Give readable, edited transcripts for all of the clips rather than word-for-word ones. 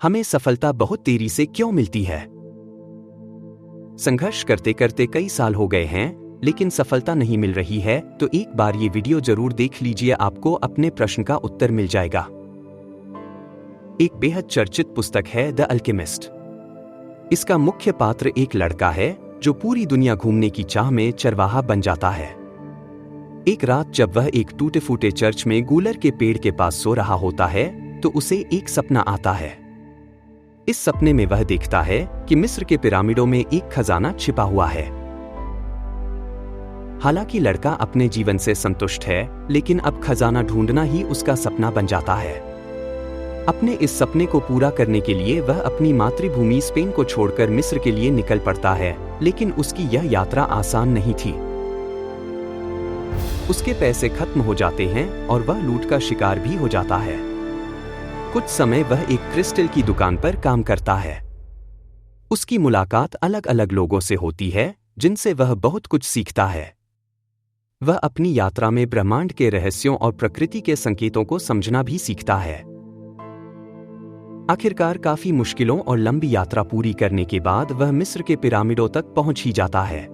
हमें सफलता बहुत देरी से क्यों मिलती है? संघर्ष करते करते कई साल हो गए हैं, लेकिन सफलता नहीं मिल रही है, तो एक बार ये वीडियो जरूर देख लीजिए, आपको अपने प्रश्न का उत्तर मिल जाएगा। एक बेहद चर्चित पुस्तक है द अल्केमिस्ट। इसका मुख्य पात्र एक लड़का है जो पूरी दुनिया घूमने की चाह में चरवाहा बन जाता है। एक रात जब वह एक टूटे फूटे चर्च में गूलर के पेड़ के पास सो रहा होता है, तो उसे एक सपना आता है। इस सपने में वह देखता है कि मिस्र के पिरामिडों में एक खजाना छिपा हुआ है। हालांकि लड़का अपने जीवन से संतुष्ट है, लेकिन अब खजाना ढूंढना ही उसका सपना बन जाता है। अपने इस सपने को पूरा करने के लिए वह अपनी मातृभूमि स्पेन को छोड़कर मिस्र के लिए निकल पड़ता है, लेकिन उसकी यह यात्रा आसान नहीं थी। उसके पैसे खत्म हो जाते हैं और वह लूट का शिकार भी हो जाता है। कुछ समय वह एक क्रिस्टल की दुकान पर काम करता है। उसकी मुलाकात अलग अलग लोगों से होती है, जिनसे वह बहुत कुछ सीखता है। वह अपनी यात्रा में ब्रह्मांड के रहस्यों और प्रकृति के संकेतों को समझना भी सीखता है। आखिरकार काफी मुश्किलों और लंबी यात्रा पूरी करने के बाद वह मिस्र के पिरामिडों तक पहुंच ही जाता है।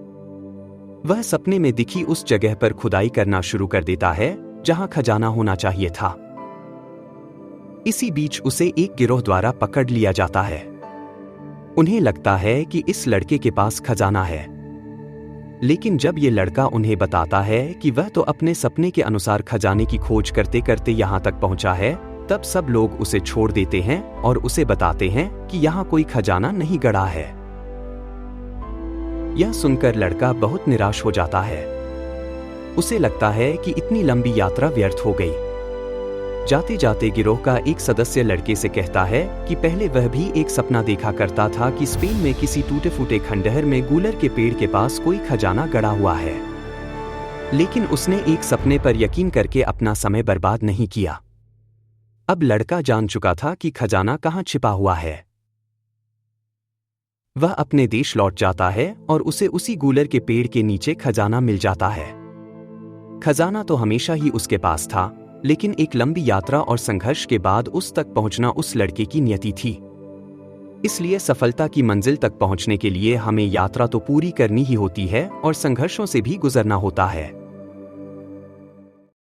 वह सपने में दिखी उस जगह पर खुदाई करना शुरू कर देता है जहां खजाना होना चाहिए था। इसी बीच उसे एक गिरोह द्वारा पकड़ लिया जाता है। उन्हें लगता है कि इस लड़के के पास खजाना है, लेकिन जब ये लड़का उन्हें बताता है कि वह तो अपने सपने के अनुसार खजाने की खोज करते करते यहाँ तक पहुंचा है, तब सब लोग उसे छोड़ देते हैं और उसे बताते हैं कि यहाँ कोई खजाना नहीं गड़ा है। यह सुनकर लड़का बहुत निराश हो जाता है। उसे लगता है कि इतनी लंबी यात्रा व्यर्थ हो गई। जाते जाते गिरोह का एक सदस्य लड़के से कहता है कि पहले वह भी एक सपना देखा करता था कि स्पेन में किसी टूटे फूटे खंडहर में गूलर के पेड़ के पास कोई खजाना गड़ा हुआ है, लेकिन उसने एक सपने पर यकीन करके अपना समय बर्बाद नहीं किया। अब लड़का जान चुका था कि खजाना कहाँ छिपा हुआ है। वह अपने देश लौट जाता है और उसे उसी गूलर के पेड़ के नीचे खजाना मिल जाता है। खजाना तो हमेशा ही उसके पास था, लेकिन एक लंबी यात्रा और संघर्ष के बाद उस तक पहुंचना उस लड़के की नियति थी। इसलिए सफलता की मंजिल तक पहुंचने के लिए हमें यात्रा तो पूरी करनी ही होती है और संघर्षों से भी गुजरना होता है।